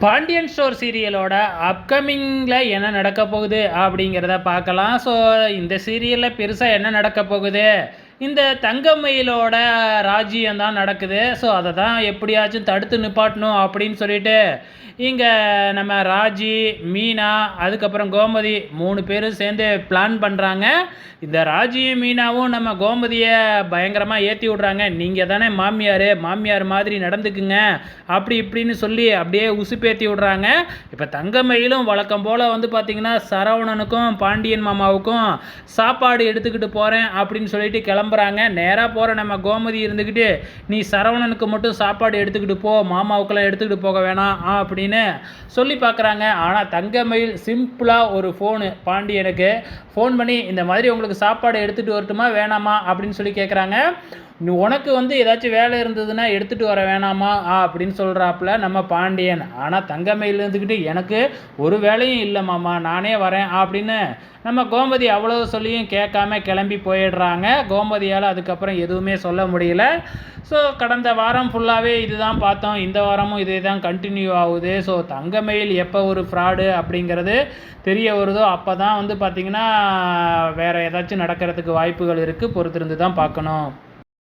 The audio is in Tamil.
பாண்டியன் ஸ்டோர் சீரியலோட அப்கமிங்கில் என்ன நடக்க போகுது அப்படிங்கிறத பார்க்கலாம். ஸோ இந்த சீரியலில் பெருசாக என்ன நடக்க போகுது, இந்த தங்கமயிலோட ராஜ்யம் தான் நடக்குது. ஸோ அதை தான் எப்படியாச்சும் தடுத்து நிப்பாட்டணும் அப்படின்னு சொல்லிட்டு இங்கே நம்ம ராஜி, மீனா, அதுக்கப்புறம் கோமதி 3 பேரும் சேர்ந்து பிளான் பண்ணுறாங்க. இந்த ராஜியும் மீனாவும் நம்ம கோமதியை பயங்கரமாக ஏற்றி விட்றாங்க. நீங்கள் தானே மாமியார், மாமியார் மாதிரி நடந்துக்குங்க அப்படி இப்படின்னு சொல்லி அப்படியே உசுப்பேற்றி விட்றாங்க. இப்போ தங்கமயிலும் வழக்கம் போல் வந்து பார்த்திங்கன்னா சரவணனுக்கும் பாண்டியன் மாமாவுக்கும் சாப்பாடு எடுத்துக்கிட்டு போகிறேன் அப்படின்னு சொல்லிட்டு கிளம்புறாங்க. நேராக போகிற நம்ம கோமதி இருந்துக்கிட்டு, நீ சரவணனுக்கு மட்டும் சாப்பாடு எடுத்துக்கிட்டு போ, மாமாவுக்கெல்லாம் எடுத்துக்கிட்டு போக வேணாம் அப்படின்னு சொல்லி பார்க்குறாங்க. ஆனால் தங்கமயில் சிம்பிளாக ஒரு ஃபோனு பாண்டியனுக்கு ஃபோன் பண்ணி, இந்த மாதிரி உங்களுக்கு சாப்பாடு எடுத்துகிட்டு வரட்டுமா வேணாமா அப்படின்னு சொல்லி கேட்குறாங்க. உனக்கு வந்து ஏதாச்சும் வேலை இருந்ததுன்னா எடுத்துகிட்டு வர வேணாமா அப்படின்னு சொல்கிறாப்புல நம்ம பாண்டியன். ஆனால் தங்கமயில் இருந்துக்கிட்டு, எனக்கு ஒரு வேலையும் இல்லை மாமா, நானே வரேன் அப்படின்னு நம்ம கோமதி அவ்வளோ சொல்லியும் கேட்காம கிளம்பி போயிடுறாங்க. கோமதியால் அதுக்கப்புறம் எதுவுமே சொல்ல முடியல. ஸோ கடந்த வாரம் ஃபுல்லாகவே இது தான் பார்த்தோம். இந்த வாரமும் இதே தான் கண்டினியூ ஆகுது. ஸோ தங்கமயில் எப்போ ஒரு ஃப்ராடு அப்படிங்கிறது தெரிய வருதோ அப்போ தான் வந்து பார்த்திங்கன்னா வேறு ஏதாச்சும் நடக்கிறதுக்கு வாய்ப்புகள் இருக்குது. பொறுத்திருந்து தான் பார்க்கணும்.